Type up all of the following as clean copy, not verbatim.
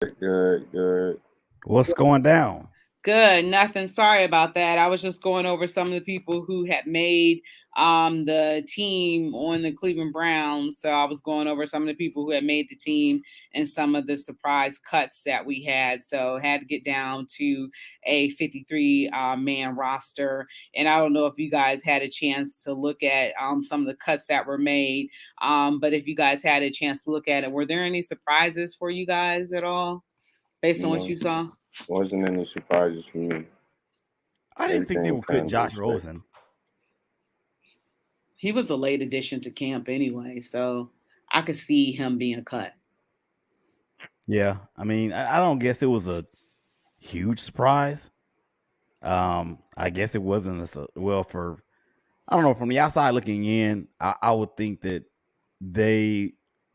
Good, good. What's going down? Good, nothing. Sorry about that. I was just going over some of the people who had made the team on the Cleveland Browns. So I was going over some of the people who had made the team and some of the surprise cuts that we had. So had to get down to a 53 man roster. And I don't know if you guys had a chance to look at some of the cuts that were made. But if you guys had a chance to look at it, were there any surprises for you guys at all based on what No, you saw? wasn't any surprises for me. I didn't think they Everything would cut kind of Josh expected. Rosen. He was a late addition to camp anyway, so I could see him being cut. Yeah, I mean, I don't guess it was a huge surprise. I guess it wasn't well for I don't know from the outside looking in. I would think that they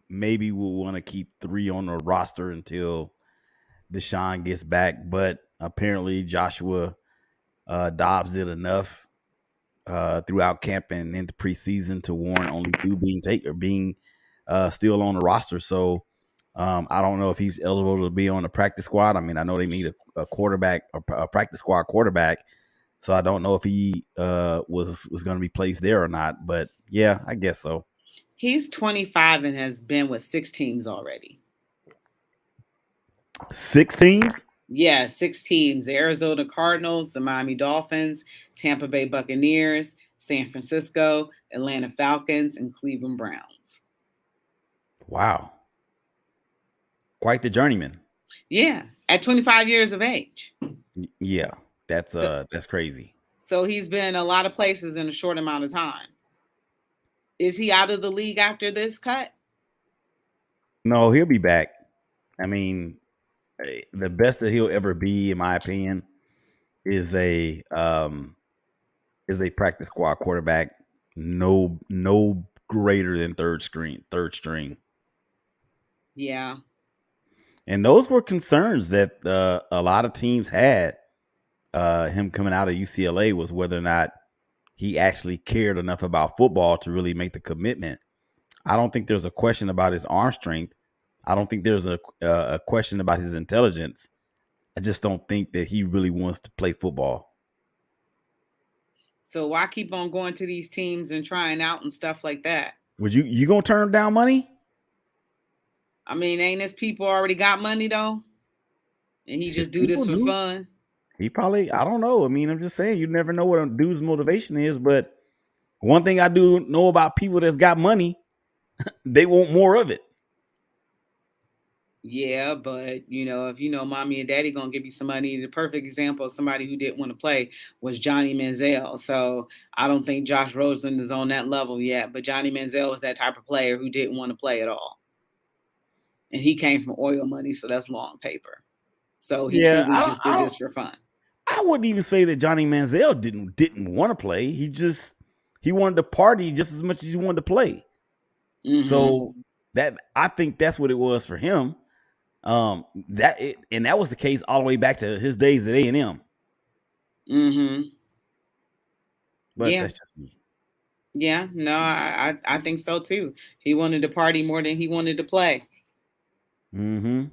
maybe will want to keep three on the roster until Deshaun gets back, but apparently Joshua Dobbs did enough throughout camp and into preseason to warrant only two being still on the roster. So I don't know if he's eligible to be on the practice squad. I mean, I know they need a quarterback, a practice squad quarterback. So I don't know if he was going to be placed there or not. But yeah, I guess so. He's 25 and has been with 6 teams already. 6 teams. Yeah, 6 teams: the Arizona Cardinals, the Miami Dolphins, Tampa Bay Buccaneers, San Francisco, Atlanta Falcons, and Cleveland Browns. Wow, quite the journeyman. Yeah, at 25 years of age. Yeah, So, that's crazy. so he's been a lot of places in a short amount of time. Is he out of the league after this cut? No, he'll be back. I mean, the best that he'll ever be, in my opinion, is a practice squad quarterback. No greater than third string. Yeah. And those were concerns that a lot of teams had. Him coming out of UCLA was whether or not he actually cared enough about football to really make the commitment. I don't think there's a question about his arm strength. I don't think there's a question about his intelligence. I just don't think that he really wants to play football. So why keep on going to these teams and trying out and stuff like that? Would you gonna turn down money? I mean, ain't this people already got money though? And he His just do people this for do. fun? He probably, I don't know. I mean, I'm just saying, you never know what a dude's motivation is. But one thing I do know about people that's got money, they want more of it. Yeah, but if you know mommy and daddy gonna give you some money, the perfect example of somebody who didn't want to play was Johnny Manziel. So I don't think Josh Rosen is on that level yet, but Johnny Manziel was that type of player who didn't want to play at all. And he came from oil money, so that's long paper. So he Yeah, truly just did this for fun. I wouldn't even say that Johnny Manziel didn't want to play. He wanted to party just as much as he wanted to play. Mm-hmm. So that I think that's what it was for him. And that was the case all the way back to his days at A&M. Mm-hmm. But Yeah. that's just me. Yeah. No, I think so too. He wanted to party more than he wanted to play. Mm-hmm.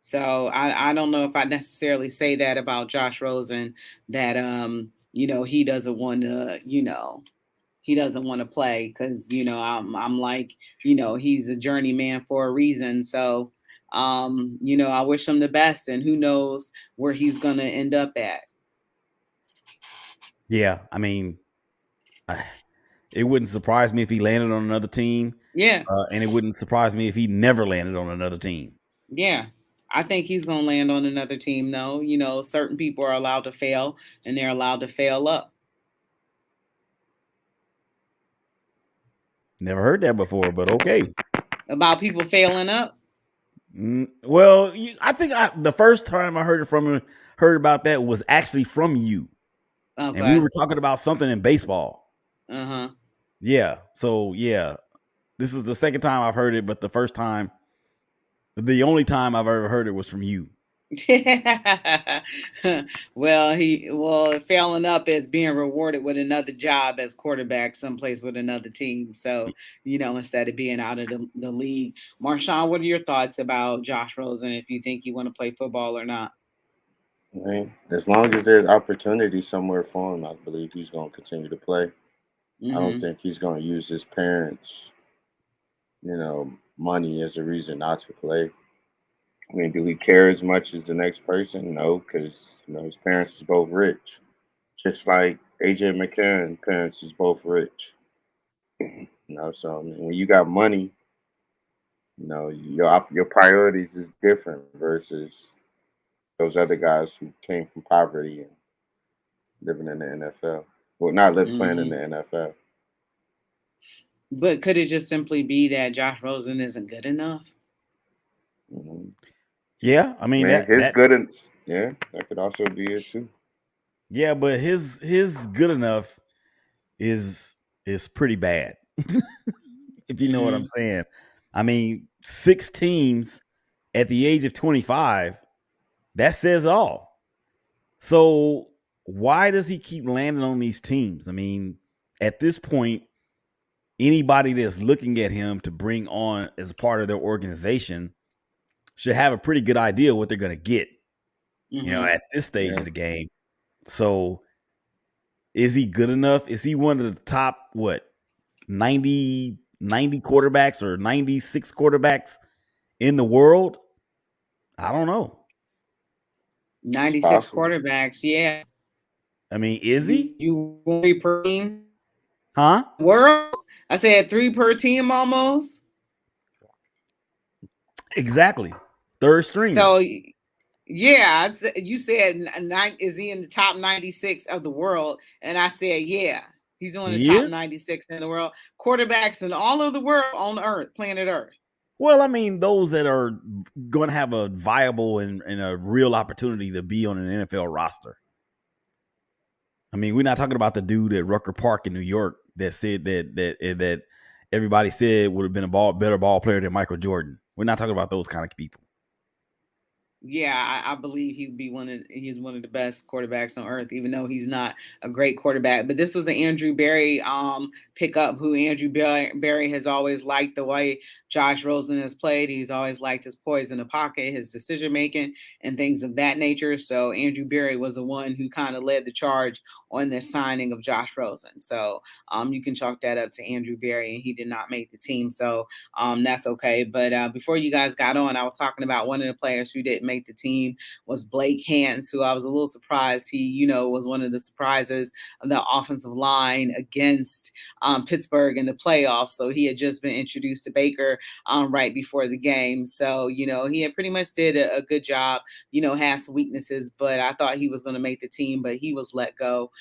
So I don't know if I necessarily say that about Josh Rosen, that he doesn't want to he doesn't want to play, because I'm like, he's a journeyman for a reason. So I wish him the best, and who knows where he's gonna end up at. Yeah, I mean, it wouldn't surprise me if he landed on another team, Yeah. and it wouldn't surprise me if he never landed on another team. Yeah. I think he's gonna land on another team though. Certain people are allowed to fail, and they're allowed to fail up. Never heard that before, but okay. About people failing up. Well, I think the first time I heard about that was actually from you, and we Okay. were talking about something in baseball. Uh-huh. Yeah, so yeah, this is the second time I've heard it, but the only time I've ever heard it was from you. Well, failing up is being rewarded with another job as quarterback someplace with another team. So, instead of being out of the league. Marshawn, what are your thoughts about Josh Rosen, if you think you want to play football or not? Right? As long as there's opportunity somewhere for him, I believe he's going to continue to play. I don't Hmm. think he's going to use his parents, money as a reason not to play. I mean, do he care as much as the next person? No, because his parents is both rich. Just like AJ McCarron, parents is both rich. So I mean, when you got money, your priorities is different versus those other guys who came from poverty and living in the NFL. Well, not live playing in Hmm. the NFL. But could it just simply be that Josh Rosen isn't good enough? Hmm. Yeah, I I mean mean, that his that good and yeah, that could also be it too. yeah, but his good enough is pretty bad. If you know what I'm Hmm. saying. I mean, 6 teams at the age of 25, that says all. So why does he keep landing on these teams? I mean, at this point, anybody that's looking at him to bring on as part of their organization should have a pretty good idea what they're going to get, Hmm. at this stage of Yeah. the game. So is he good enough? Is he one of the top, 90 quarterbacks or 96 quarterbacks in the world? I don't know. It's 96 possible. quarterbacks. Yeah. I mean, is he? You want 3 per team? Huh? World? I said 3 per team almost. Exactly. Third stringer. So yeah, you said is he in the top 96 of the world? And I said, yeah, he's on the He top is? 96 in the world. Quarterbacks in all of the world on Earth, planet Earth. Well, I mean, those that are going to have a viable and a real opportunity to be on an NFL roster. I mean, we're not talking about the dude at Rucker Park in New York that said that everybody said would have been a better ball player than Michael Jordan. We're not talking about those kind of people. Yeah, I believe he's one of the best quarterbacks on earth, even though he's not a great quarterback. But this was an Andrew Berry pickup, who Andrew Berry has always liked the way Josh Rosen has played. He's always liked his poise in the pocket, his decision making, and things of that nature. So Andrew Berry was the one who kind of led the charge on this signing of Josh Rosen. So you can chalk that up to Andrew Berry, and he did not make the team. So that's okay. But before you guys got on, I was talking about one of the players who didn't make the team was Blake Hance, who I was a little surprised. He, was one of the surprises of the offensive line against Pittsburgh in the playoffs. So he had just been introduced to Baker right before the game. So, he had pretty much did a good job, has weaknesses, but I thought he was going to make the team, but he was let go.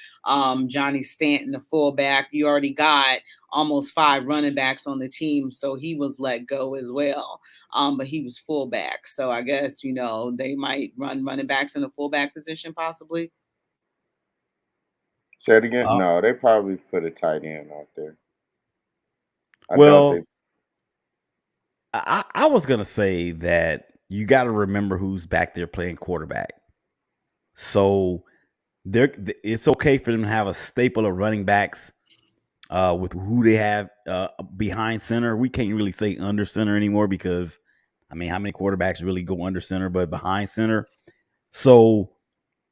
Johnny Stanton, the fullback, you already got almost 5 running backs on the team, so he was let go as well. But he was fullback, so I guess they might run running backs in the fullback position possibly. Say it again. Uh, No, they probably put a tight end out there. I doubt well, they. I was gonna say that you got to remember who's back there playing quarterback. So it's okay for them to have a staple of running backs with who they have behind center. We can't really say under center anymore because, I mean, how many quarterbacks really go under center, but behind center? So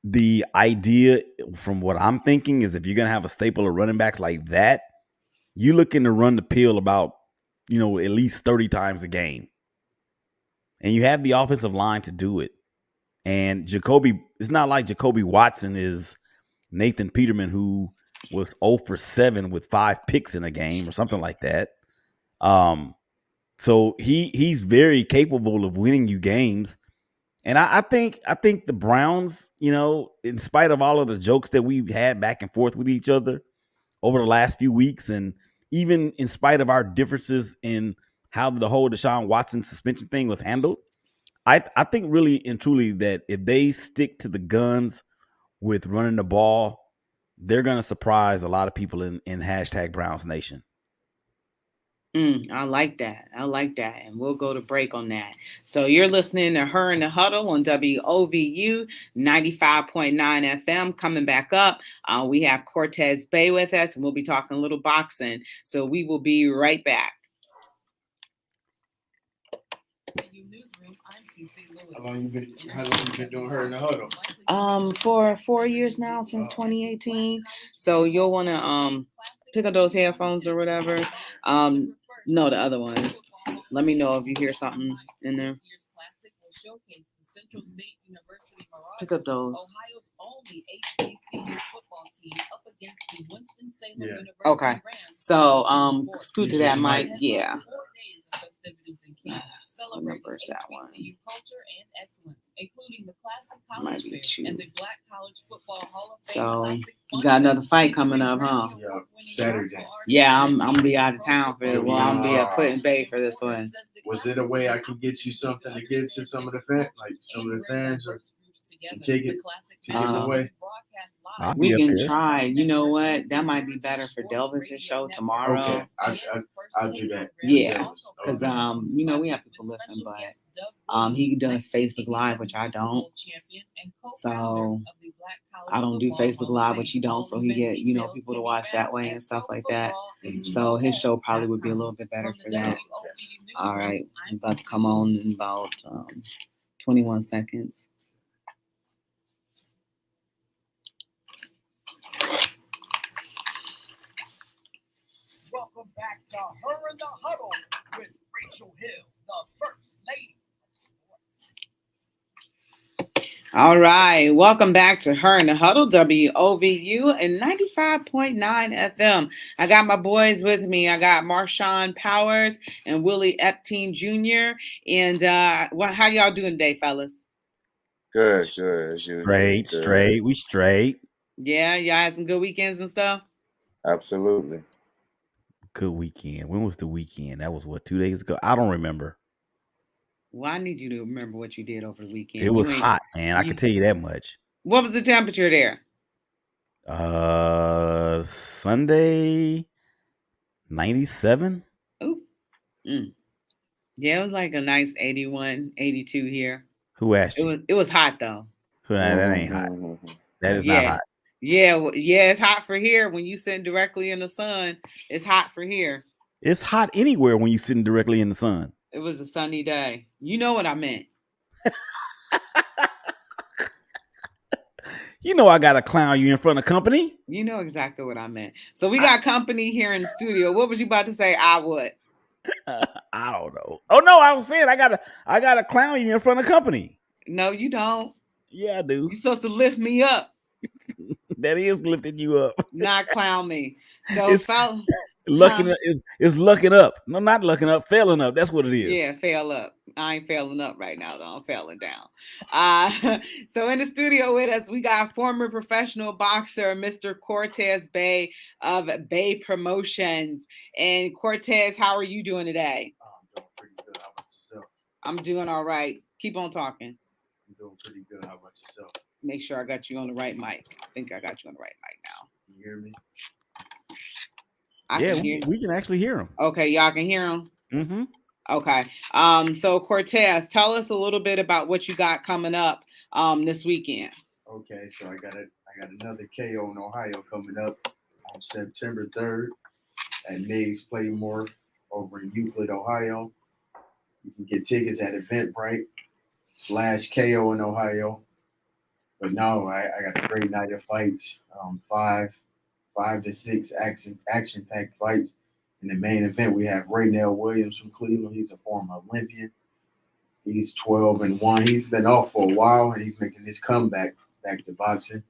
the idea, from what I'm thinking, is if you're gonna have a staple of running backs like that, you looking to run the pill about at least 30 times a game, and you have the offensive line to do it. And it's not like Jacoby Watson is Nathan Peterman, who was 0 for 7 with 5 picks in a game or something like that. Um, so he's very capable of winning you games. And I think the Browns, in spite of all of the jokes that we've had back and forth with each other over the last few weeks, and even in spite of our differences in how the whole Deshaun Watson suspension thing was handled, I think really and truly that if they stick to the guns with running the ball, they're gonna surprise a lot of people in hashtag Browns Nation. I like that. I like that. And we'll go to break on that. So you're listening to Her in the Huddle on WOVU 95.9 FM. Coming back up, we have Cortez Bay with us, and we'll be talking a little boxing. So we will be right back. How long you been doing Her in the Huddle? For 4 years now, since 2018. So you'll want to pick up those headphones or whatever. No, the other ones. Let me know if you hear something in there. Pick up those. Yeah. Okay. So scoot to that mic. Yeah. Remembers that one. Might be two. So you got another fight coming up, huh? Yeah, Saturday. Yeah, I'm gonna be out of town for it. Well, I'm gonna be at Put in Bay for this one. Was it a way I could get you something to give to some of the fans, like some of the fans, or some tickets away? We can try. You know what? That might be better for Delvis's show tomorrow. Okay, I'll do that. Yeah, because you know, we have people listen, but he does Facebook Live, which I don't. So I don't do Facebook Live, which he don't. So he get, you know, people to watch that way and stuff like that. So his show probably would be a little bit better for that. All right, I'm about to come on in about 21 seconds. Welcome back to Her in the Huddle with Rachel Hill, the First Lady of Sports. All right, welcome back to Her in the Huddle, WOVU and 95.9 FM. I got my boys with me. I got Marshawn Powers and Willie Epteen Jr. And how y'all doing today, fellas? Good. Straight. We straight. Yeah, y'all had some good weekends and stuff? Absolutely. Good weekend. When was the weekend? That was what, 2 days ago? I don't remember. Well, I need you to remember what you did over the weekend. It was hot, man. I can tell you that much. What was the temperature there? Sunday, 97. Oh, yeah, it was like a nice 81, 82 here. Who asked you? It was hot though. That ain't hot. That is not hot. Yeah, it's hot for here. When you sitting directly in the sun, it's hot for here. It's hot anywhere when you sitting directly in the sun. It was a sunny day. You know what I meant. You know I gotta clown you in front of company. You know exactly what I meant. So we got company here in the studio. What was you about to say? I would. I don't know. Oh no, I was saying I gotta clown you in front of company. No, you don't. Yeah, I do. You're supposed to lift me up. That is lifting you up. Not clown me. So it's looking up. No, not looking up, failing up. That's what it is. Yeah, fail up. I ain't failing up right now, though. I'm failing down. So in the studio with us, we got former professional boxer, Mr. Cortez Bay of Bay Promotions. And Cortez, how are you doing today? I'm doing pretty good. How about yourself? I'm doing all right. Keep on talking. I'm doing pretty good. How about yourself? Make sure I got you on the right mic. I think I got you on the right mic now. Can you hear me? We can actually hear him. Okay, y'all can hear him? Mm-hmm. Okay. So Cortez, tell us a little bit about what you got coming up this weekend. Okay, so I got another KO in Ohio coming up on September 3rd at Miggs Playmore over in Euclid, Ohio. You can get tickets at Eventbrite/KO in Ohio. But no, I got a great night of fights. 5 to 6 action-packed fights. In the main event, we have Raynell Williams from Cleveland. He's a former Olympian. He's 12-1. He's been off for a while, and he's making his comeback back to boxing.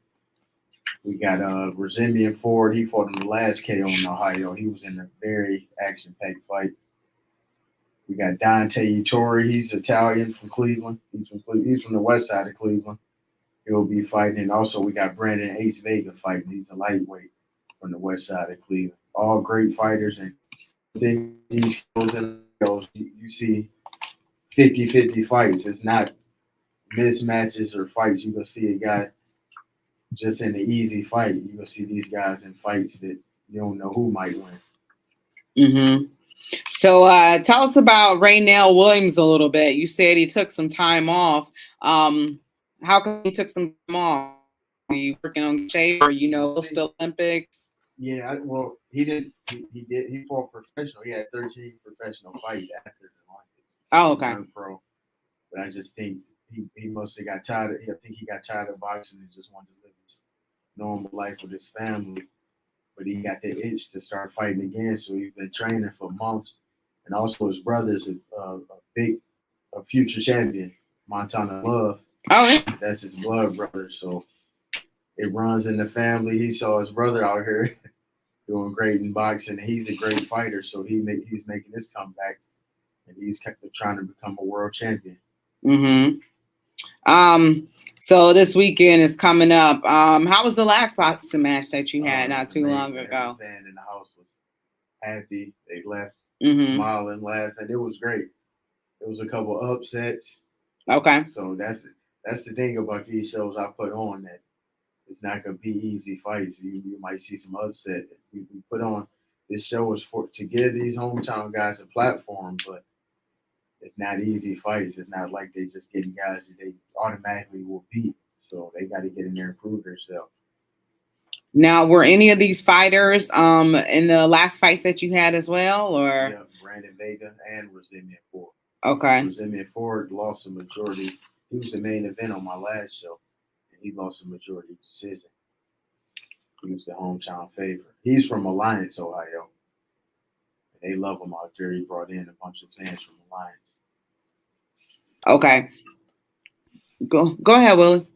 We got Resimian Ford. He fought in the last KO in Ohio. He was in a very action-packed fight. We got Dante Ettore. He's Italian from Cleveland. He's from the west side of Cleveland. He'll be fighting. And also we got Brandon Ace Vega fighting. He's a lightweight from the west side of Cleveland. All great fighters. And I think these you see 50-50 fights. It's not mismatches or fights. You're going to see a guy just in an easy fight. You're going to see these guys in fights that you don't know who might win. Mm-hmm. So tell us about Raynell Williams a little bit. You said he took some time off. How come he took some time off? Are you working on shape or post Olympics? Yeah, well, he didn't. He fought professional. He had 13 professional fights after the Olympics. Oh, okay. Young pro, but I just think he must have got tired. I think he got tired of boxing and just wanted to live his normal life with his family. But he got the itch to start fighting again, so he's been training for months. And also, his brother's a future champion, Montana Love. Oh, yeah. That's his blood brother. So it runs in the family. He saw his brother out here doing great in boxing, and he's a great fighter. So he's making his comeback, and he's trying to become a world champion. Mm-hmm. So this weekend is coming up. How was the last boxing match that you had not too long ago? Every fan in the house was happy. They left Mm-hmm. smiling, laughing. It was great. There was a couple upsets. Okay. So that's the thing about these shows I put on, that it's not gonna be easy fights. You might see some upset. We put on this show is to give these hometown guys a platform, but it's not easy fights. It's not like they just getting guys that they automatically will beat. So they got to get in there and prove themselves. Now, were any of these fighters in the last fights that you had as well, or? Yeah, Brandon Vega and Rosemian Ford. Okay. Rosemian Ford lost a majority. He was the main event on my last show, and he lost a majority decision. He was the hometown favorite. He's from Alliance, Ohio. And they love him out there. He brought in a bunch of fans from Alliance. Okay. Go ahead, Willie.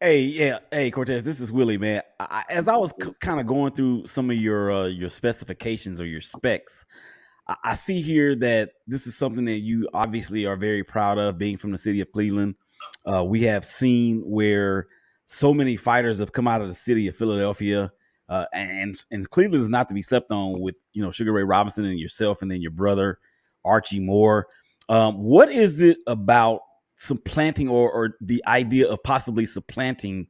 Hey, Cortez. This is Willie, man. As I was kind of going through some of your specifications or your specs, I see here that this is something that you obviously are very proud of, being from the city of Cleveland. We have seen where so many fighters have come out of the city of Philadelphia, and Cleveland is not to be slept on, with Sugar Ray Robinson and yourself, and then your brother Archie Moore. What is it about supplanting or the idea of possibly supplanting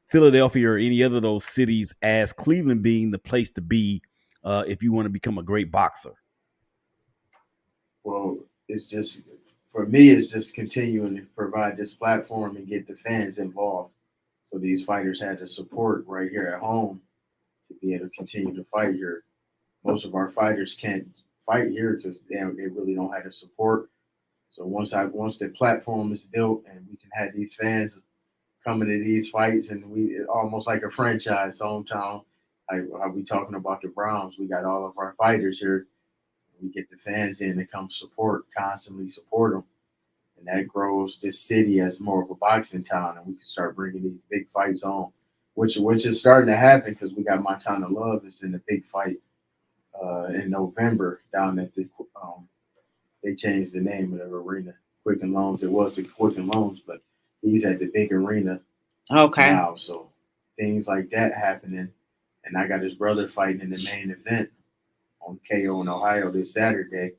Philadelphia or any other of those cities as Cleveland being the place to be if you want to become a great boxer? Well, it's just, for me, it's just continuing to provide this platform and get the fans involved. So these fighters had the support right here at home to be able to continue to fight here. Most of our fighters can't fight here because they really don't have the support. So once the platform is built and we can have these fans coming to these fights, and we almost like a franchise hometown. How we talking about the Browns? We got all of our fighters here. We get the fans in to come constantly support them, and that grows this city as more of a boxing town, and we can start bringing these big fights on, which is starting to happen because we got Montana Love is in a big fight in November down at the they changed the name of the arena, Quicken Loans. It was the Quicken Loans, but he's at the big arena now. So things like that happening, and I got his brother fighting in the main event on KO in Ohio this Saturday.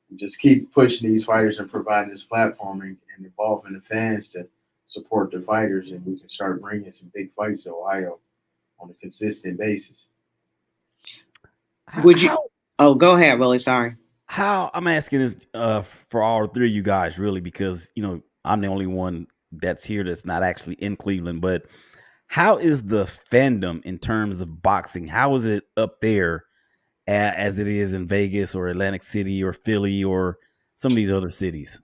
We just keep pushing these fighters and providing this platform and involving the fans to support the fighters, and we can start bringing some big fights to Ohio on a consistent basis. Would you? Oh, go ahead, Willie. Sorry. How I'm asking this for all three of you guys, really, because I'm the only one that's here that's not actually in Cleveland. But how is the fandom in terms of boxing? How is it up there as it is in Vegas or Atlantic City or Philly or some of these other cities?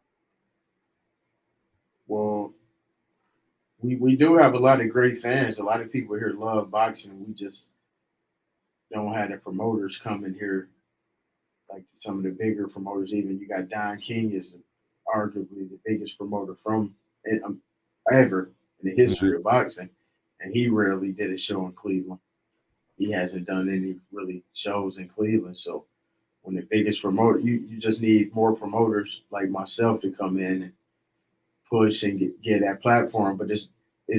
Well, we do have a lot of great fans. A lot of people here love boxing. We just don't have the promoters coming here like some of the bigger promoters. Even you got Don King is arguably the biggest promoter from ever in the history of boxing, and he rarely did a show in Cleveland. He hasn't done any really shows in Cleveland. So when the biggest promoter, you just need more promoters like myself to come in and push and get that platform. But it's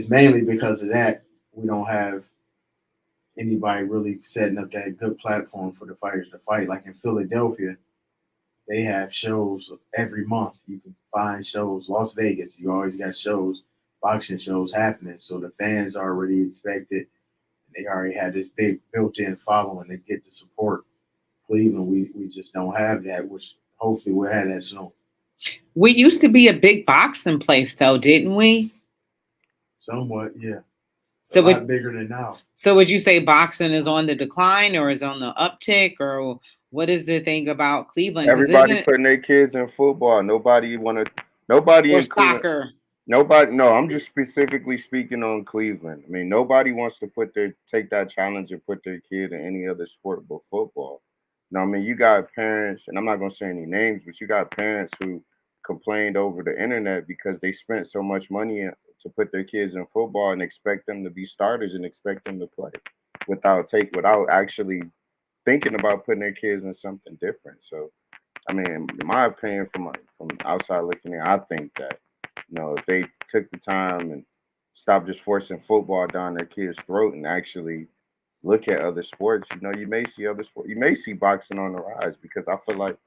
mainly because of that we don't have anybody really setting up that good platform for the fighters to fight. Like in Philadelphia, they have shows every month. You can find shows. Las Vegas, you always got shows, boxing shows happening. So the fans already expect it. They already had this big built-in following to get the support Cleveland, we just don't have that, which hopefully we'll have that soon. We used to be a big boxing place, though, didn't we? Somewhat, yeah. A So lot would bigger than now. so would you say boxing is on the decline or is on the uptick, or what is the thing about Cleveland? Because Everybody isn't it putting their kids in football. Nobody or in Cleveland. soccer? Nobody. No, I'm just specifically speaking on Cleveland. I mean, nobody wants to take that challenge and put their kid in any other sport but football. Now, I mean, you got parents, and I'm not gonna say any names, but you got parents who complained over the internet because they spent so much money to put their kids in football and expect them to be starters and expect them to play without actually thinking about putting their kids in something different. So, I mean, in my opinion, from outside looking in, I think that if they took the time and stopped just forcing football down their kids' throat and actually look at other sports, you may see other sports. You may see boxing on the rise because I feel like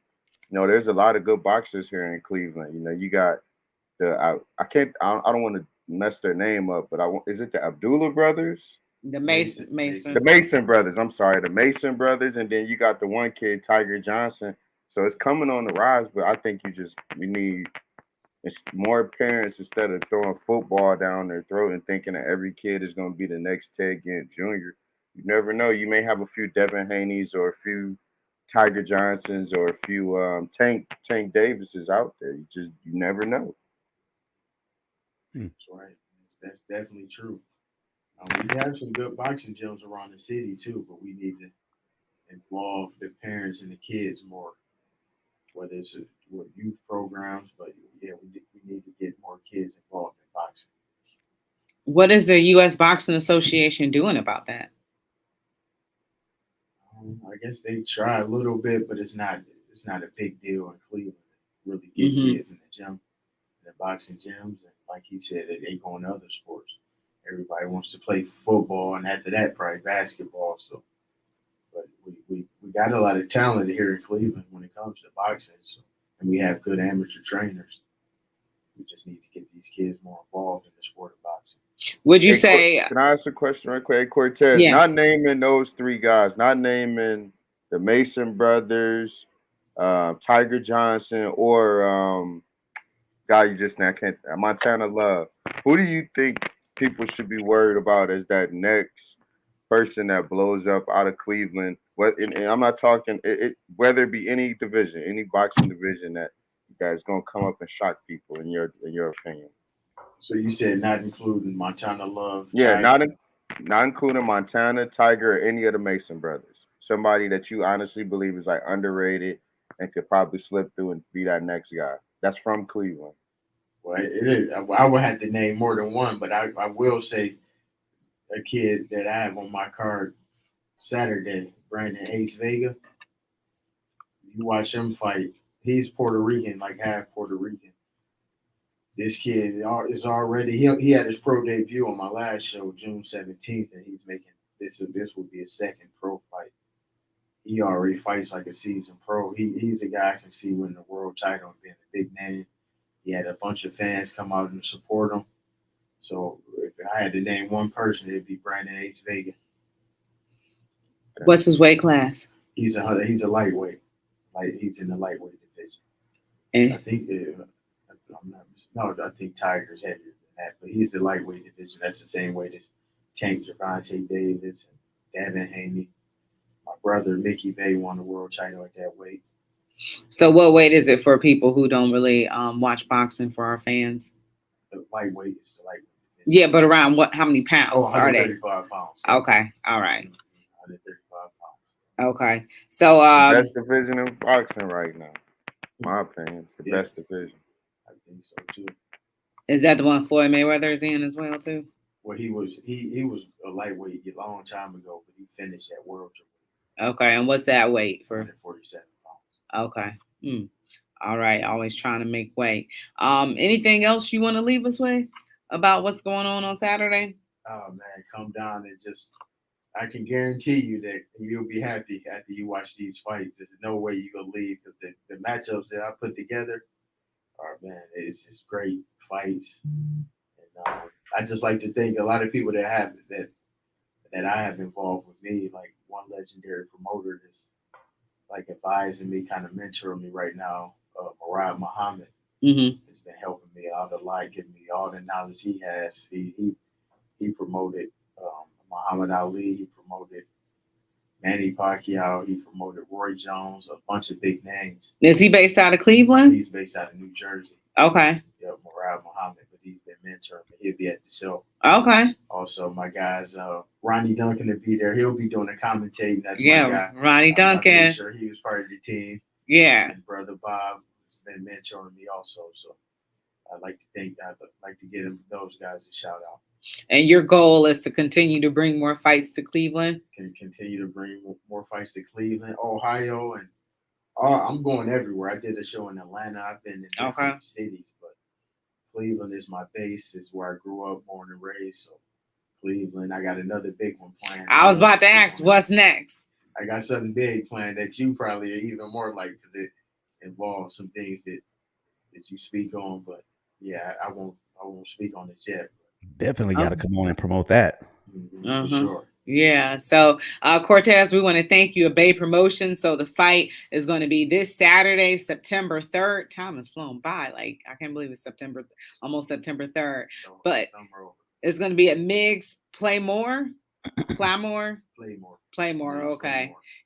there's a lot of good boxers here in Cleveland. You got I can't I don't want to mess their name up, but is it the Abdullah brothers? The Mason. Mason. The Mason brothers. I'm sorry, the Mason brothers, and then you got the one kid, Tiger Johnson. So it's coming on the rise, but I think you need more parents instead of throwing football down their throat and thinking that every kid is going to be the next Ted Ginn Jr. You never know. You may have a few Devin Haney's or a few Tiger Johnsons or a few Tank Davises out there. You never know. That's right. That's definitely true. We have some good boxing gyms around the city too, but we need to involve the parents and the kids more, whether it's with youth programs. But yeah, we need to get more kids involved in boxing. What is the U.S. Boxing Association doing about that? I guess they try a little bit, but it's not a big deal in Cleveland. To really get kids in the gym, the boxing gyms, and like he said, they go into other sports. Everybody wants to play football, and after that, probably basketball. So, but we got a lot of talent here in Cleveland when it comes to boxing. So, and we have good amateur trainers. We just need to get these kids more involved in the sport of boxing. Would you say? Can I ask a question right quick? Hey, Cortez, Yeah. not naming those three guys, not naming the Mason brothers, Tiger Johnson, or guy you just now can't, Montana Love. Who do you think people should be worried about as that next person that blows up out of Cleveland? And I'm not talking whether it be any division, any boxing division that's gonna come up and shock people in your opinion. So you said not including Montana Love. Yeah, Tiger. not including Montana, Tiger, or any of the Mason brothers. Somebody that you honestly believe is like underrated and could probably slip through and be that next guy. That's from Cleveland. Well, it is. I would have to name more than one, but I will say a kid that I have on my card Saturday, Brandon Ace Vega. You watch him fight. He's Puerto Rican, like half Puerto Rican. This kid is already he had his pro debut on my last show, June 17th, and he's making this will be his second pro fight. He already fights like a seasoned pro. He's a guy I can see winning the world title and being a big name. He had a bunch of fans come out and support him. So if I had to name one person, it'd be Brandon Ace Vega. What's his weight class? He's a lightweight. Like he's in the lightweight division. I think I think Tiger's heavier than that, but he's the lightweight division. That's the same weight as Tank Gervonta Davis and Devin Haney. My brother Mickey Bay won the world title at that weight. So what weight is it for people who don't really watch boxing, for our fans? The lightweight is the lightweight division. Yeah, but around how many pounds are they? 135 pounds. Okay, all right. 135 pounds. Okay, so The best division in boxing right now. My opinion, it's the best division. I think so too. Is that the one Floyd Mayweather is in as well too? Well, he was a lightweight a long time ago, but he finished at world. Okay, and what's that weight for? 147 pounds. Okay. All right. Always trying to make weight. Anything else you want to leave us with about what's going on Saturday? Oh man, come down and I can guarantee you that you'll be happy after you watch these fights. There's no way you're gonna leave because the matchups that I put together are, man, it's just great fights. And I just like to think a lot of people that I have involved with me, like one legendary promoter like advising me, kind of mentoring me right now. Mariah Muhammad Mm-hmm. has been helping me out a lot, giving me all the knowledge he has. He promoted Muhammad Ali. He promoted Manny Pacquiao. He promoted Roy Jones. A bunch of big names. Is he based out of Cleveland? He's based out of New Jersey. Okay. Yeah, Mariah Muhammad, but he's been mentoring me. He'll be at the show. Okay. Also, my guys, Ronnie Duncan will be there. He'll be doing the commentating. That's my Yeah, guy. Ronnie I Duncan. made sure he was part of the team. Yeah. And brother Bob has been mentoring me also. So I'd like to give those guys a shout out. And your goal is to continue to bring more fights to Cleveland? Can continue to bring more fights to Cleveland, Ohio, and I'm going everywhere. I did a show in Atlanta. I've been in different cities, but Cleveland is my base. Is where I grew up, born and raised. So Cleveland, I got another big one planned. I was about to ask, what's next? I got something big planned that you probably are even more like, because it involves some things that you speak on. But yeah, I won't speak on it yet. Definitely got to come on and promote that. For sure. Yeah. So, Cortez, we want to thank you, Bay Promotion. So the fight is going to be this Saturday, September 3rd. Time has flown by. Like, I can't believe it's almost September 3rd. But it's going to be at Miggs Playmore. Okay.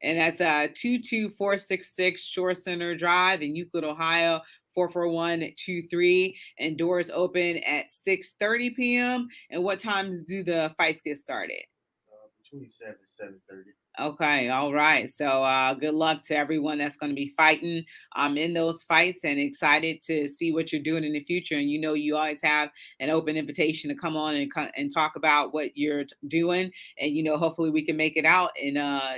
And that's 22466 Shore Center Drive in Euclid, Ohio. 44123, and doors open at 6:30 p.m. And what times do the fights get started? Between 7 and 7:30. Okay, all right. So good luck to everyone that's going to be fighting in those fights, and excited to see what you're doing in the future. And you always have an open invitation to come on and talk about what you're doing. And hopefully we can make it out, and our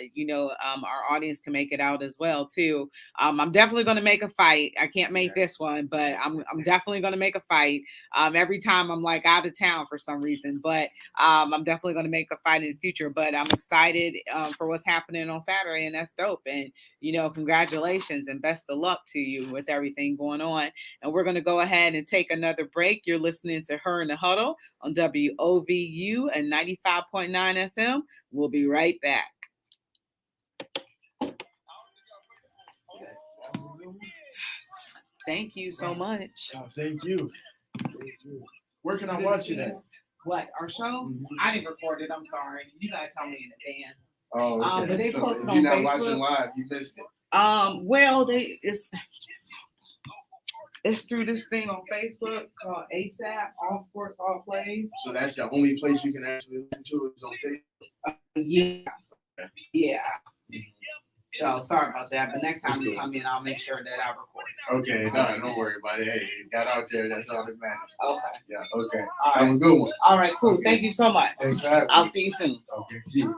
audience can make it out as well too. I'm definitely going to make a fight. I can't make this one, but I'm definitely going to make a fight. Every time I'm like out of town for some reason, but I'm definitely going to make a fight in the future. But I'm excited for what's happening on Saturday, and that's dope. And congratulations and best of luck to you with everything going on. And we're going to go ahead and take another break. You're listening to Her in the Huddle on WOVU and 95.9 FM. We'll be right back. Thank you so much. Thank you. Where can I watch it at? What, our show? Mm-hmm. I didn't record it. I'm sorry. You gotta tell me in advance. Oh, okay. But they posted on you're not Facebook. Watching live, you missed it. Well, it's through this thing on Facebook called ASAP, All Sports, All Plays. So that's the only place you can actually listen to is on Facebook? Yeah. Yeah. So sorry about that, but next time you come in, I'll make sure that I record it. Okay, no, don't worry about it. Hey, it got out there, that's all that matters. Okay. Yeah, okay. All right. Have a good one. All right, cool. Okay. Thank you so much. Thanks for having me. I'll see you soon. Okay, see you.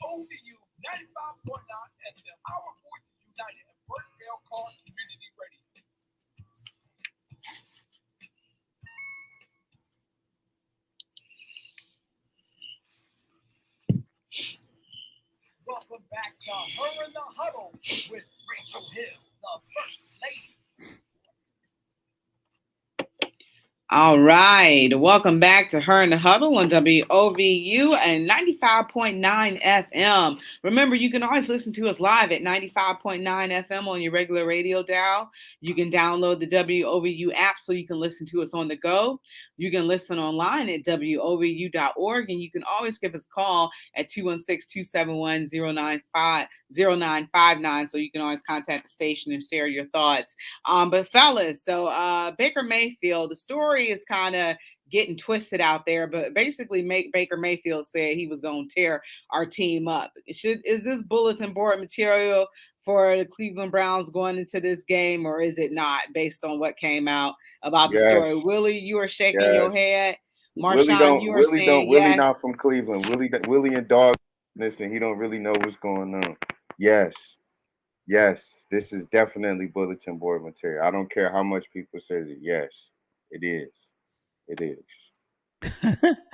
WOVU 95.9 FM. Our voices united at Burtondale Car Community Radio. Welcome back to Her in the Huddle with Rachel Hill, the First Lady. All right. Welcome back to Her in the Huddle on WOVU and 95.9 FM. Remember, you can always listen to us live at 95.9 FM on your regular radio dial. You can download the WOVU app so you can listen to us on the go. You can listen online at WOVU.org, and you can always give us a call at 216-271-0959, so you can always contact the station and share your thoughts. But fellas, so Baker Mayfield, the story is kind of getting twisted out there, but basically Baker Mayfield said he was going to tear our team up. Is this bulletin board material for the Cleveland Browns going into this game, or is it not, based on what came out about the story? Willie, you are shaking your head. Marshawn, you are saying yes. Willie not from Cleveland. Willie and dog, listen, he don't really know what's going on. Yes, this is definitely bulletin board material. I don't care how much people say it. Yes, it is. It is.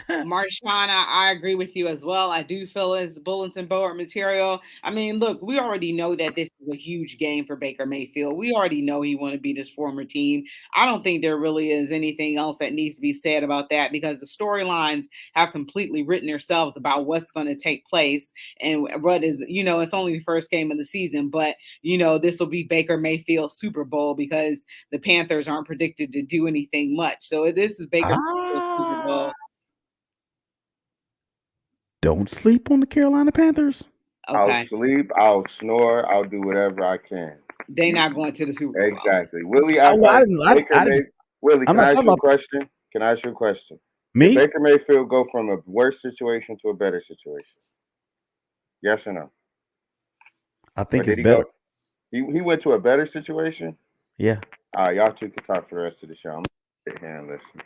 Marshawn, I agree with you as well. I do feel it's bulletin board material. I mean, look, we already know that this is a huge game for Baker Mayfield. We already know he want to beat his former team. I don't think there really is anything else that needs to be said about that because the storylines have completely written themselves about what's going to take place and what is, it's only the first game of the season, but this will be Baker Mayfield's Super Bowl because the Panthers aren't predicted to do anything much. So this is Baker Mayfield's Super Bowl. Don't sleep on the Carolina Panthers. I'll Okay. sleep, I'll snore, I'll do whatever I can. They not going to the Super Bowl. Exactly. Willie act like Baker Mayfield. Willie, can I ask you a question? Can I ask you a question? Me? Did Baker Mayfield go from a worse situation to a better situation? Yes or no? I think it's better. He went to a better situation? Yeah. All right, y'all two can talk for the rest of the show. I'm gonna sit here and listen.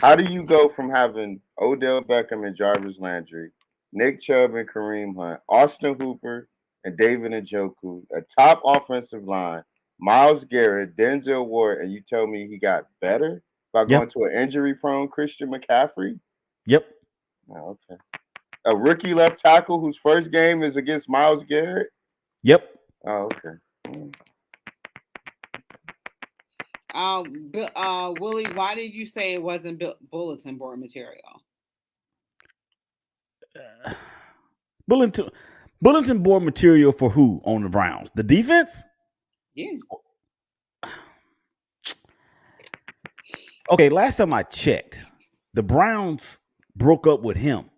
How do you go from having Odell Beckham and Jarvis Landry, Nick Chubb and Kareem Hunt, Austin Hooper and David Njoku, a top offensive line, Myles Garrett, Denzel Ward, and you tell me he got better by going to an injury-prone Christian McCaffrey? Yep. Oh, okay. A rookie left tackle whose first game is against Myles Garrett? Yep. Oh, okay. Willie, why did you say it wasn't bulletin board material? Bulletin board material for who on the Browns? The defense? Yeah. Okay, last time I checked, the Browns broke up with him.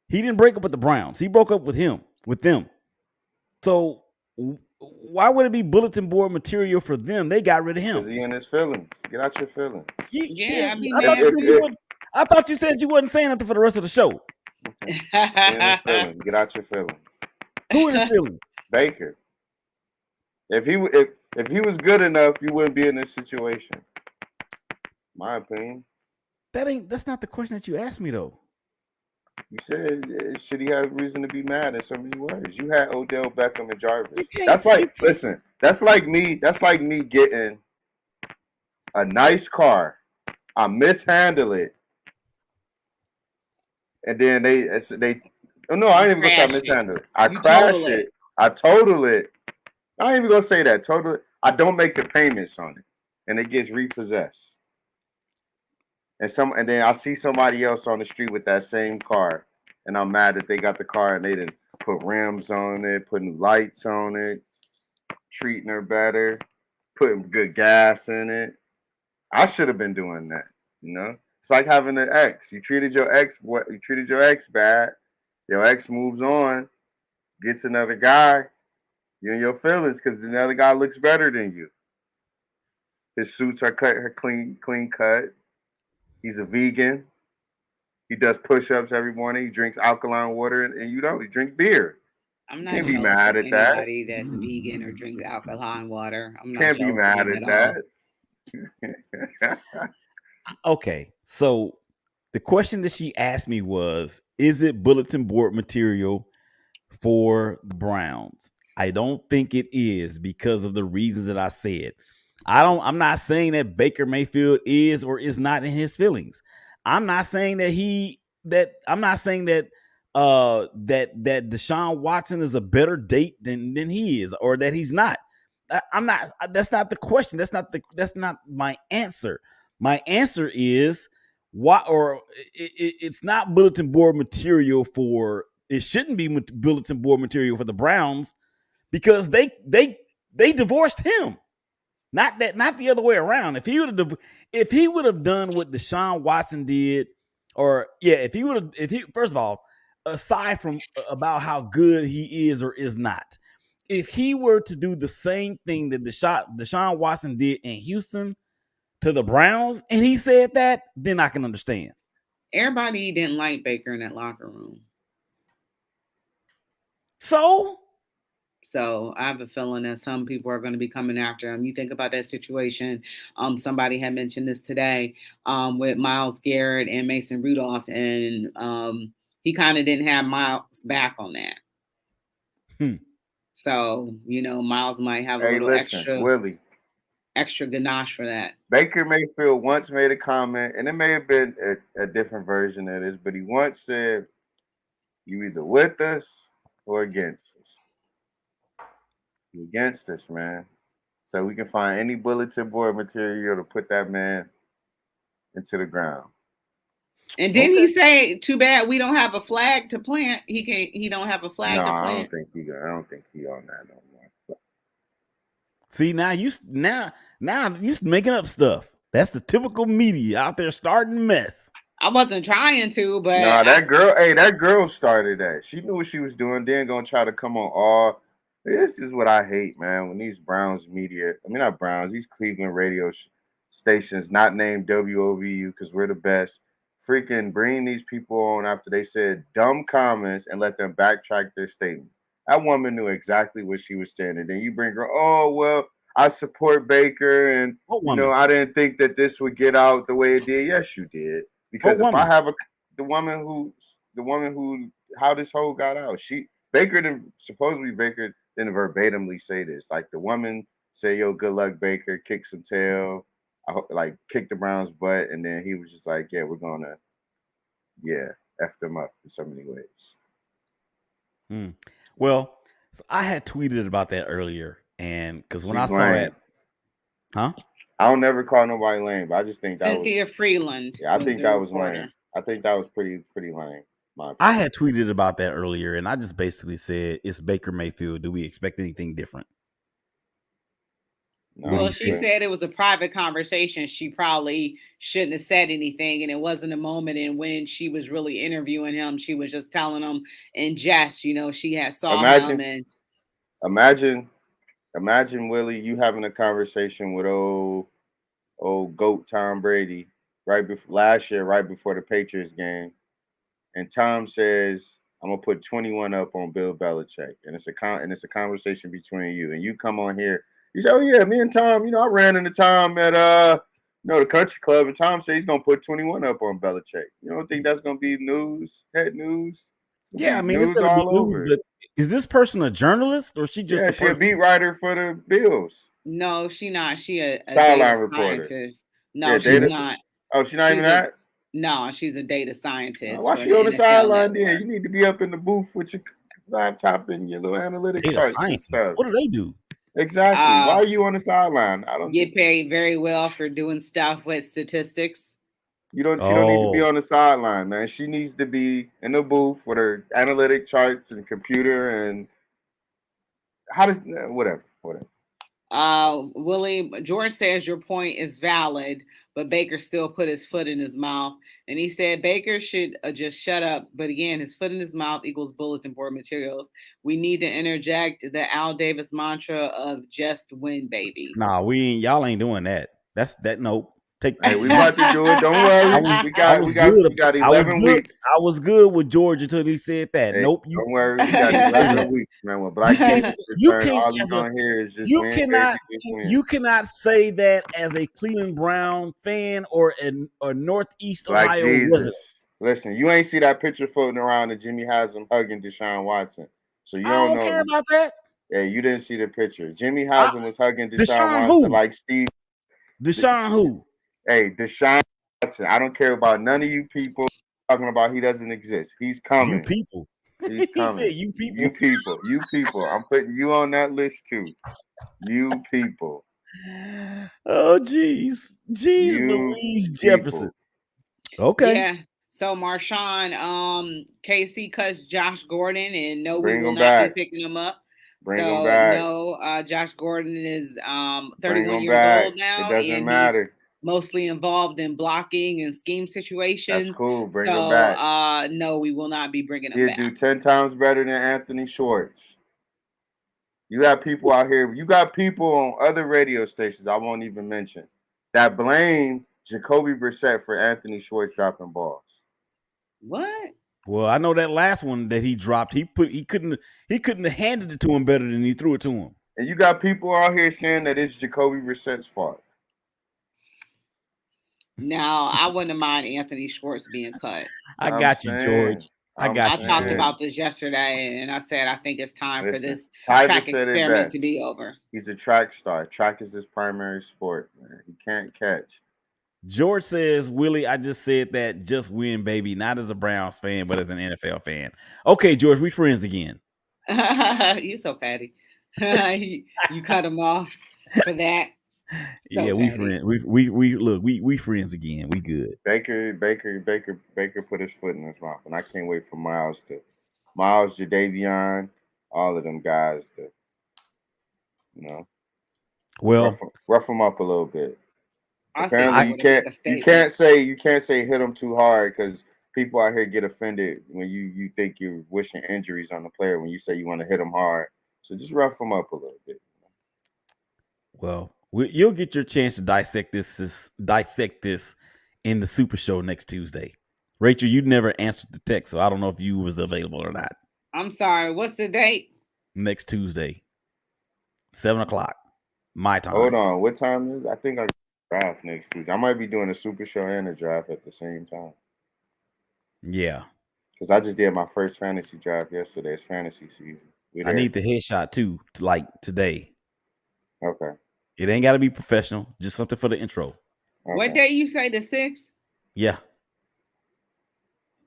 He didn't break up with the Browns. He broke up with them. So why would it be bulletin board material for them? They got rid of him. Because he in his feelings. Get out your feelings. I thought you said you wasn't saying nothing for the rest of the show. Okay. In his feelings. Get out your feelings. Who in his feelings? Baker. If he was good enough, you wouldn't be in this situation. My opinion. That's not the question that you asked me though. You said, should he have reason to be mad in so many words? You had Odell Beckham and Jarvis. That's like me getting a nice car. I mishandle it. And then I ain't even gonna say I mishandle it. I crash it. I total it. I ain't even gonna say that. Total it. I don't make the payments on it. And it gets repossessed. And then I see somebody else on the street with that same car, and I'm mad that they got the car and they didn't put rims on it, put new lights on it, treating her better, putting good gas in it. I should have been doing that, It's like having an ex. You treated your ex bad. Your ex moves on, gets another guy. You're in your feelings because the other guy looks better than you. His suits are clean cut. He's a vegan. He does push-ups every morning. He drinks alkaline water, and you drink beer. I'm not jealous mad of at that. Anybody that's vegan or drinks alkaline water. I'm not Can't be mad at that. Okay, so the question that she asked me was, is it bulletin board material for the Browns? I don't think it is because of the reasons that I said. I'm not saying that Baker Mayfield is or is not in his feelings. I'm not saying that that Deshaun Watson is a better date than he is, or that he's not. I'm not. That's not the question. That's not my answer. My answer is why, or it's not bulletin board material for. It shouldn't be bulletin board material for the Browns because they divorced him. Not the other way around. If he would have done what Deshaun Watson did, first of all, aside from about how good he is or is not, if he were to do the same thing that Deshaun Watson did in Houston to the Browns, and he said that, then I can understand. Everybody didn't like Baker in that locker room. So I have a feeling that some people are going to be coming after him. You think about that situation. Somebody had mentioned this today with Myles Garrett and Mason Rudolph, and he kind of didn't have Myles back on that. So Myles might have a little extra. Willie. extra ganache for that. Baker Mayfield once made a comment, and it may have been a different version of this, but he once said, "You either with us or against us. You against us, man. So we can find any bulletin board material to put that man into the ground." And didn't Okay. he say, "Too bad we don't have a flag to plant"? He don't have a flag No, to I plant. don't think he on that no more. See, now you making up stuff. That's the typical media out there starting mess. I wasn't trying to, but Nah, that girl started that. She knew what she was doing. Then gonna try to come on all. This is what I hate, man. When these Browns media, I mean not Browns, these Cleveland radio stations, not named WOVU because we're the best, freaking bring these people on after they said dumb comments and let them backtrack their statements. That woman knew exactly what she was saying, and then you bring her. Oh well, I support Baker, and What woman? I didn't think that this would get out the way it did. Yes, you did. Because if I have the woman who how this whole got out, Baker didn't supposedly Baker didn't verbatimly say this. Like the woman say, "Yo, good luck, Baker, kick some tail." I hope like kick the Browns' butt, and then he was just like, "Yeah, we're gonna, f them up in so many ways." Well, so I had tweeted about that earlier, and because when I She's saw lame. that, huh? I don't never call nobody lame, but I just think that Cynthia was Freeland. yeah, I was think the that was reporter. lame. I think that was pretty lame. I had tweeted about that earlier, and I just basically said, "It's Baker Mayfield. Do we expect anything different?" No, Well, she said it was a private conversation. She probably shouldn't have said anything, and it wasn't a moment in when she was really interviewing him. She was just telling him in jest, she had saw him and Imagine Willie, you having a conversation with old goat Tom Brady last year, right before the Patriots game, and Tom says, "I'm gonna put 21 up on Bill Belichick," and it's a conversation between you, and you come on here, you say, "Oh yeah, me and Tom, I ran into Tom at the country club, and Tom said he's gonna put 21 up on Belichick." You don't think that's gonna be head news? Yeah, I mean it's gonna be news, but is this person a journalist or she just a she a person? beat writer for the Bills? No, she not. She a sideline data reporter. scientist. No, she's not. Oh, she's not even that? No, she's a data scientist. Why for she the on the NFL sideline then? Network. You need to be up in the booth with your laptop and your little analytic Data charts and scientists. stuff. What do they do? Exactly. Why are you on the sideline? I don't get paid very well for doing stuff with statistics. She don't need to be on the sideline, man. She needs to be in the booth with her analytic charts and computer and whatever. Willie George says your point is valid, but Baker still put his foot in his mouth, and he said Baker should just shut up. But again, his foot in his mouth equals bulletin board materials. We need to interject the Al Davis mantra of "just win, baby." Nah, y'all ain't doing that. That's that. Nope. Hey, we about to do it. Don't worry. We got 11 weeks. I was good with George until he said that. Hey, nope. Don't worry. We got 11 weeks, man. When Black Jesus return, all you're gonna hear is just win, baby, just win. You cannot say that as a Cleveland Brown fan or Northeast Black Ohio Jesus. resident. Listen, you ain't see that picture floating around that Jimmy Haslam hugging Deshaun Watson. So you I don't care about that. Yeah, you didn't see the picture. Jimmy Haslam was hugging Deshaun Watson who? like Steve. Deshaun who? Hey, Deshaun Watson. I don't care about none of you people talking about he doesn't exist. He's coming. You people. He's coming. He said you people. You people. I'm putting you on that list too. You people. Oh, geez. Louise Jefferson. Okay. Yeah. So Marshawn, Casey cuts Josh Gordon, and no, we will not be picking him up. Josh Gordon is 31 years old now. It doesn't matter. He's mostly involved in blocking and scheme situations. That's cool. Bring him back. No, we will not be bringing him back. He'll do 10 times better than Anthony Schwartz. You got people out here. You got people on other radio stations I won't even mention that blame Jacoby Brissett for Anthony Schwartz dropping balls. What? Well, I know that last one that he dropped. He couldn't have handed it to him better than he threw it to him. And you got people out here saying that it's Jacoby Brissett's fault. Now, I wouldn't mind Anthony Schwartz being cut. I got you, George. I I got you, talked George. about this yesterday, and I said I think it's time for Listen, this Tyver track said it experiment to best. be over. He's a track star. Track is his primary sport, man. He can't catch. George says, Willie, I just said that just win, baby. Not as a Browns fan, but as an NFL fan. Okay, George, we friends again. You're so petty. You cut him off for that. So Yeah, we petty. friends. We look, we friends again. We good. Baker put his foot in his mouth, and I can't wait for Miles, Jadavion, all of them guys to, Well, rough them up a little bit. I Apparently, think I you can't say hit them too hard because people out here get offended when you think you're wishing injuries on the player when you say you want to hit them hard. So just rough them up a little bit. well, you'll get your chance to dissect this in the Super Show next Tuesday. Rachel, you never answered the text, so I don't know if you was available or not. I'm sorry. What's the date? Next Tuesday, 7:00 my time. Hold on, what time is? I think I draft next Tuesday. I might be doing a Super Show and a draft at the same time. Yeah, because I just did my first fantasy draft yesterday. It's fantasy season. I need the headshot too, like today. Okay. It ain't got to be professional. Just something for the intro. Okay. What day you say? The 6th? Yeah.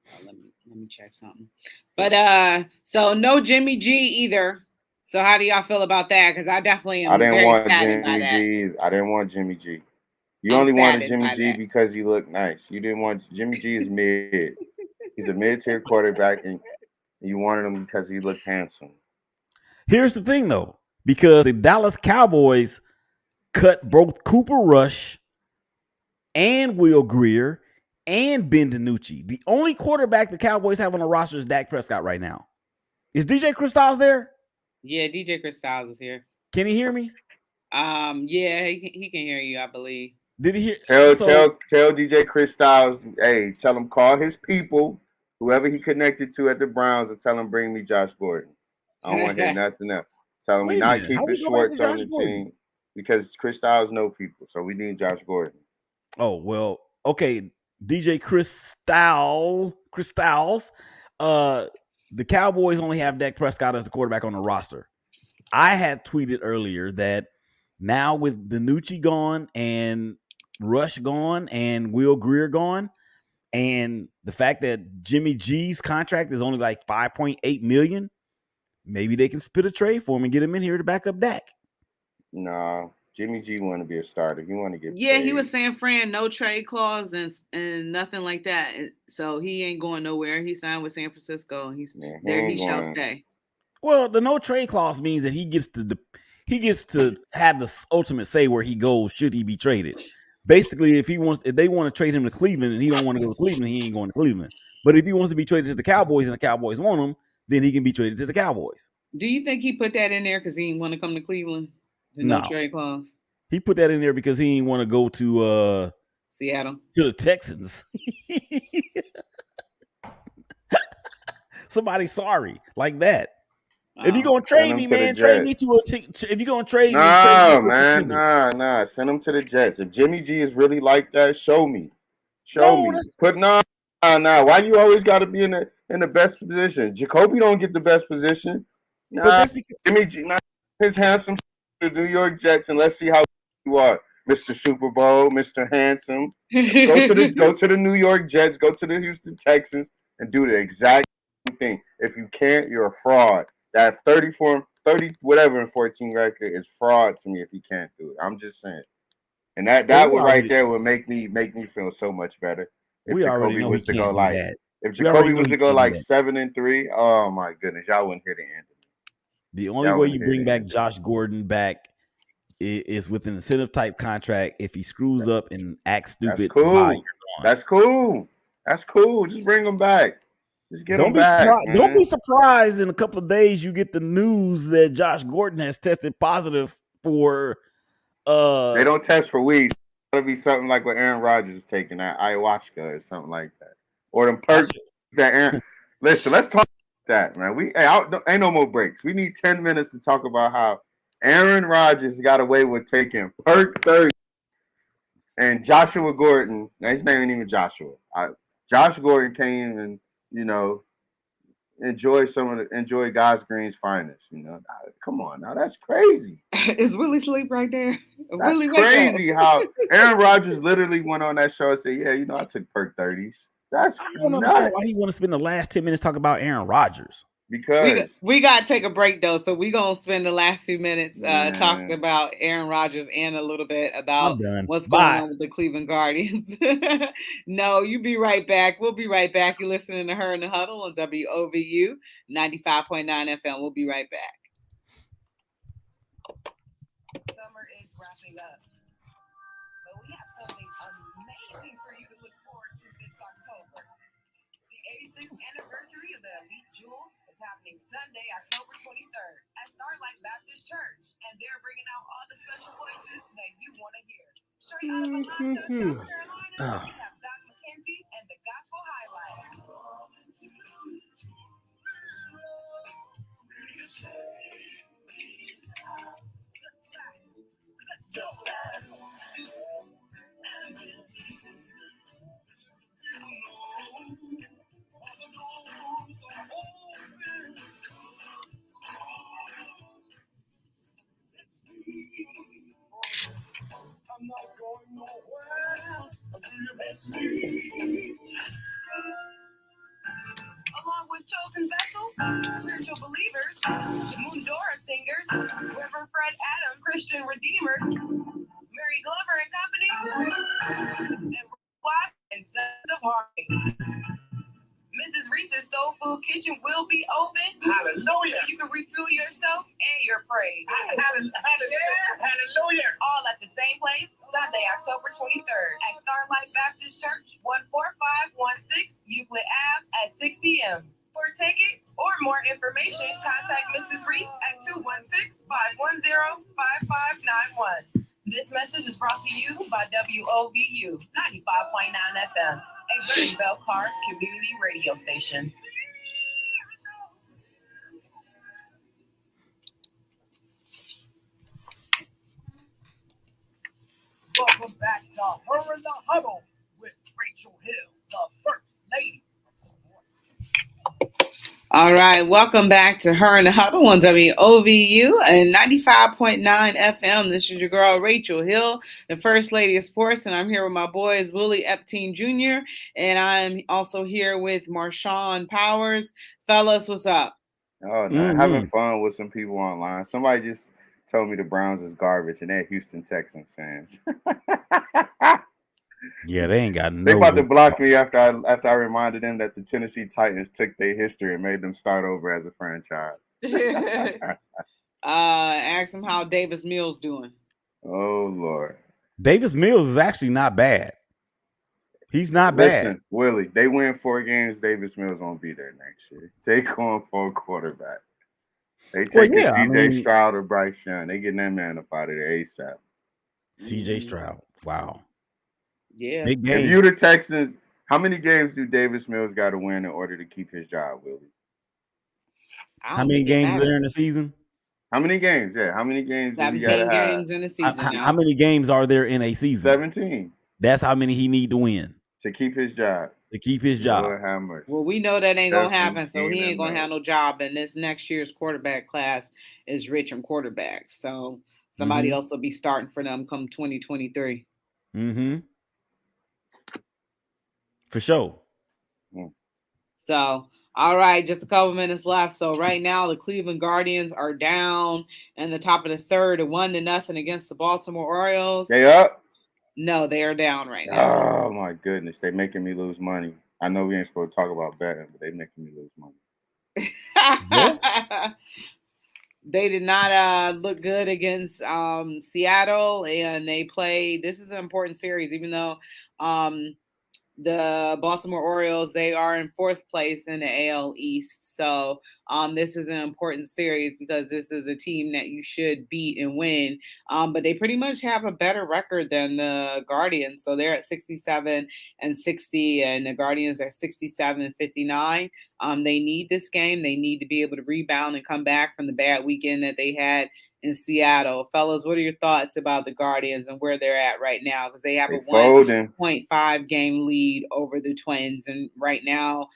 Oh, let me check something. But so no Jimmy G either. So how do y'all feel about that? Because I definitely am. I didn't very want saddened by Jimmy G. I didn't want Jimmy G. You I'm only wanted saddened Jimmy by G that. because he looked nice. You didn't want Jimmy G is mid. He's a mid-tier quarterback, and you wanted him because he looked handsome. Here's the thing, though, because the Dallas Cowboys cut both Cooper Rush and Will Greer and Ben DiNucci. The only quarterback the Cowboys have on the roster is Dak Prescott right now. Is DJ Kristaps there? Yeah, DJ Kristaps is here. Can he hear me? Yeah, he can hear you, I believe. Did he hear? Tell DJ Kristaps, hey, tell him call his people, whoever he connected to at the Browns, and tell him bring me Josh Gordon. I don't want to hear nothing else. Tell him we not keeping Schwartz on the team because Kristaps know people, so we need Josh Gordon. Oh well, okay. DJ Kristaps. The Cowboys only have Dak Prescott as the quarterback on the roster. I had tweeted earlier that now with DiNucci gone and Rush gone and Will Greer gone, and the fact that Jimmy G's contract is only like $5.8 million, maybe they can spit a trade for him and get him in here to back up Dak. No, Jimmy G want to be a starter. He want to get paid. He was saying Fran no trade clause and nothing like that. So he ain't going nowhere. He signed with San Francisco and he's there. He shall stay. Well, the no trade clause means that he gets to have the ultimate say where he goes should he be traded. Basically, if they want to trade him to Cleveland and he don't want to go to Cleveland, he ain't going to Cleveland. But if he wants to be traded to the Cowboys and the Cowboys want him, then he can be traded to the Cowboys. Do you think he put that in there because he didn't want to come to Cleveland? No trade clause. He put that in there because he didn't want to go to Seattle, to the Texans. Somebody sorry like that. If you're gonna trade me, man, trade me to if you're gonna trade me, nah. Send him to the Jets. If Jimmy G is really like that, show me. Put nah. Why you always got to be in the best position? Jacoby don't get the best position. Nah, Jimmy G, his handsome to the New York Jets, and let's see how you are, Mr. Super Bowl, Mr. Handsome. Go to the New York Jets. Go to the Houston Texans and do the exact thing. If you can't, you're a fraud. That 30 whatever and 14 record is fraud to me if he can't do it. I'm just saying. And that would right there would make me feel so much better. If Jacoby was to go like 7-3, oh my goodness, y'all wouldn't hear the end of it. The only way you bring back Josh Gordon back is with an incentive type contract. If he screws up and acts stupid, that's cool. Just bring him back. Just get him back. Don't be surprised in a couple of days you get the news that Josh Gordon has tested positive for. They don't test for weeds. It'll be something like what Aaron Rodgers is taking, that ayahuasca or something like that, or them perks that Aaron. Listen, let's talk about that, man. Ain't no more breaks. We need 10 minutes to talk about how Aaron Rodgers got away with taking perk 30, and Joshua Gordon. His name ain't even Joshua. Josh Gordon came and enjoy God's Green's finest. Come on now, that's crazy. Is Willie sleep right there? That's Willie, wake up. crazy how Aaron Rodgers literally went on that show and said, "Yeah, I took perk 30s." That's I don't understand why he nuts. want to spend the last 10 minutes talking about Aaron Rodgers. Because We got to take a break though, so we're gonna spend the last few minutes talking man, about Aaron Rodgers and a little bit about I'm done. what's Bye. going on with the Cleveland Guardians. No, you be right back. We'll be right back. You're listening to Her in the Huddle on WOVU 95.9 FM. We'll be right back. Summer is wrapping up, but we have something amazing for you to look forward to this October. The 86th anniversary of the Elite Jewels is happening Sunday, October 23rd at Starlight Baptist Church, and they're bringing out all the special voices that you want to hear. Straight out of Atlanta, South Carolina, we have Doc McKenzie and the Gospel Highlight. I'm not going nowhere until you miss me. Along with chosen vessels, spiritual believers, the Mundora singers, Reverend Fred Adam, Christian Redeemers, Mary Glover and Company, and Watt and Sons of Harmony. Mrs. Reese's Soul Food Kitchen will be open. Hallelujah. So you can refuel yourself and your praise. Hallelujah. All at the same place, Sunday, October 23rd at Starlight Baptist Church, 14516 Euclid Ave at 6 p.m. For tickets or more information, contact Mrs. Reese at 216-510-5591. This message is brought to you by WOVU 95.9 FM, a Green Bell Park community radio station. Welcome back to Her in the Huddle with Rachel Hill, the First Lady of Sports. All right, welcome back to Her in the Huddle on WOVU and 95.9 FM. This is your girl, Rachel Hill, the First Lady of Sports, and I'm here with my boys, Willie Epteen Jr., and I'm also here with Marshawn Powers. Fellas, what's up? oh no, having fun with some people online. Somebody just told me the Browns is garbage, and they're Houston Texans fans. Yeah, they ain't got no. They about to block me after I reminded them that the Tennessee Titans took their history and made them start over as a franchise. Ask them how Davis Mills doing. Oh Lord, Davis Mills is actually not bad. He's not listen, bad. Willie. They win 4 games. Davis Mills won't be there next year. They going for a quarterback. They taking CJ Stroud or Bryce Young. They getting that man up out of there ASAP. CJ Stroud. Wow. Yeah. Big game. If you the Texans, how many games do Davis Mills got to win in order to keep his job, Willie? How many games are there in the season? How many games? Yeah, how many games do you got to have? 17 games in the season. How many games are there in a season? 17. That's how many he need to win to keep his job. To keep his job. Lord have mercy. Well, we know that ain't gonna happen, so he ain't gonna have no job. And this next year's quarterback class is rich in quarterbacks, so somebody else will be starting for them come 2023. Mm-hmm. For sure. So, all right, just a couple minutes left. So right now, the Cleveland Guardians are down in the top of the third, 1-0 against the Baltimore Orioles. They up? No, they are down right now. Oh my goodness, they making me lose money. I know we ain't supposed to talk about betting, but they making me lose money. They did not look good against Seattle, and they played. This is an important series, even though the Baltimore Orioles, they are in 4th place in the AL East. So this is an important series because this is a team that you should beat and win. But they pretty much have a better record than the Guardians. So they're at 67-60, and the Guardians are 67-59. They need this game. They need to be able to rebound and come back from the bad weekend that they had in Seattle. Fellas, what are your thoughts about the Guardians and where they're at right now? Because they have They a folding. 1.5 game lead over the Twins. And right now,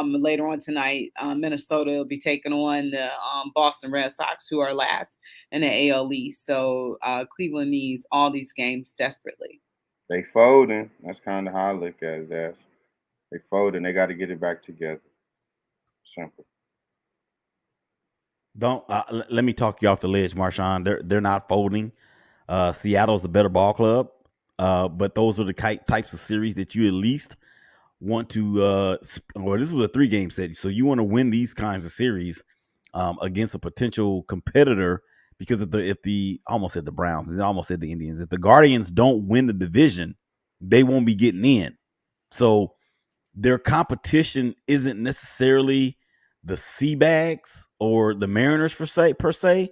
later on tonight, Minnesota will be taking on the Boston Red Sox, who are last in the AL East. So Cleveland needs all these games desperately. They folding. That's kind of how I look at it. As they folding. They got to get it back together. Simple. Don't let me talk you off the ledge, Marshawn. They're not folding. Seattle's a better ball club, but those are the types of series that you at least want to. Well, this was a 3-game set, so you want to win these kinds of series against a potential competitor. Because if the almost said the Browns and almost said the Indians, if the Guardians don't win the division, they won't be getting in. So their competition isn't necessarily the Seabags or the Mariners per se.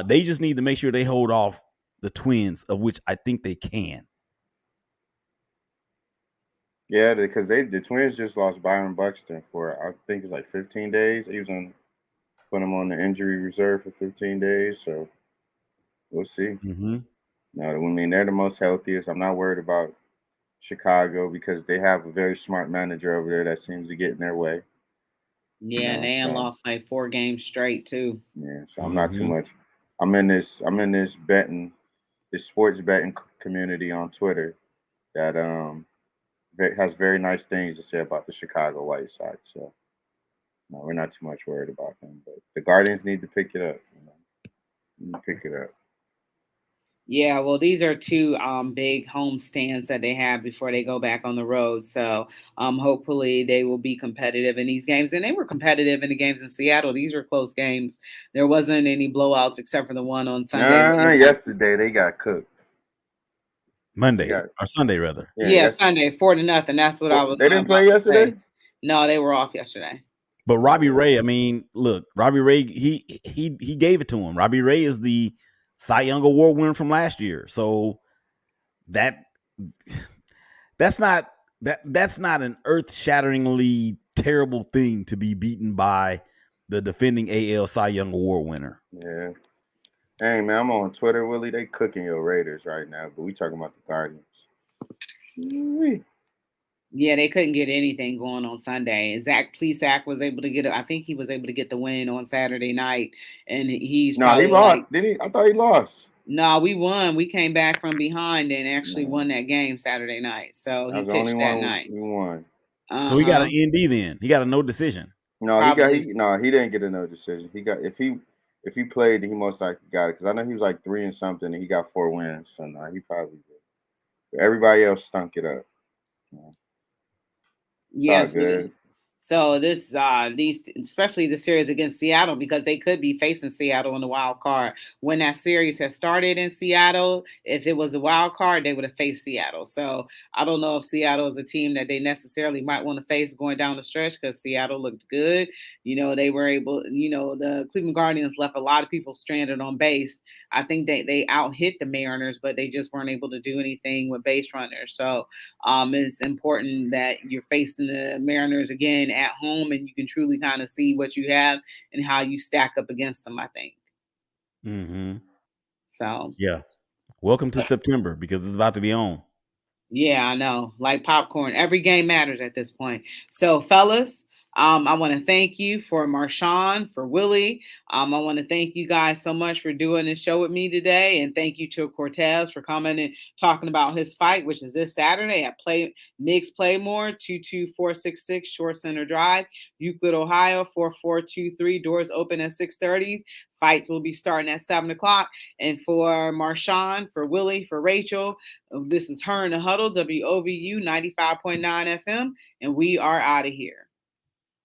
They just need to make sure they hold off the Twins, of which I think they can. Yeah, because the Twins just lost Byron Buxton for I think it's like 15 days. He was on put him on the injury reserve for 15 days. So we'll see. Mm-hmm. No, I mean they're the most healthiest. I'm not worried about Chicago because they have a very smart manager over there that seems to get in their way. Yeah, and they So lost like 4 games straight too. yeah, so I'm not too Mm-hmm. much. I'm in this betting, this sports betting community on Twitter that has very nice things to say about the Chicago White Sox. So no, we're not too much worried about them. But the Guardians need to pick it up. Need to pick it up. Yeah, well, these are 2 big home stands that they have before they go back on the road. So hopefully they will be competitive in these games. And they were competitive in the games in Seattle. These were close games. There wasn't any blowouts except for the one on Sunday. Yesterday they got cooked. They Monday got or Sunday rather. Yeah, Sunday 4-0. That's what I was They didn't about play to say. yesterday. No, they were off yesterday. But Robbie Ray, I mean, look, Robbie Ray, he gave it to him. Robbie Ray is the Cy Young Award winner from last year, so that's not an earth-shatteringly terrible thing to be beaten by the defending AL Cy Young Award winner. Yeah. Hey man, I'm on Twitter, Willie. They cooking your Raiders right now, but we talking about the Guardians. Ooh-wee. Yeah, they couldn't get anything going on Sunday. Zach Plesac was able to get I think he was able to get the win on Saturday night, and he's No, he probably lost. like, Did he? I thought he lost. no, we won. We came back from behind and actually No, won that game Saturday night. So that he was the only pitched that one night. we won. So he got an Uh-huh. ND then. He got a no decision. No, Probably. he didn't get a no decision. He got if he played, he most likely got it because I know he was like 3 and something, and he got 4 wins. So no, he probably did. But everybody else stunk it up. It's all Yes. good. So this these especially the series against Seattle, because they could be facing Seattle in the wild card. When that series has started in Seattle, if it was a wild card, they would have faced Seattle. So I don't know if Seattle is a team that they necessarily might want to face going down the stretch, because Seattle looked good. They were able, the Cleveland Guardians left a lot of people stranded on base. I think they out hit the Mariners, but they just weren't able to do anything with base runners. So it's important that you're facing the Mariners again at home, and you can truly kind of see what you have and how you stack up against them, I think. Mm-hmm. So Yeah. Welcome to September, because it's about to be on. yeah, I know. Like popcorn. Every game matters at this point. So, fellas, I want to thank you for Marshawn, for Willie. I want to thank you guys so much for doing this show with me today. And thank you to Cortez for coming and talking about his fight, which is this Saturday at Mix Playmore, 22466 Short Center Drive, Euclid, Ohio, 4423. Doors open at 6:30. Fights will be starting at 7 o'clock. And for Marshawn, for Willie, for Rachel, this is Her in the Huddle, WOVU 95.9 FM, and we are out of here.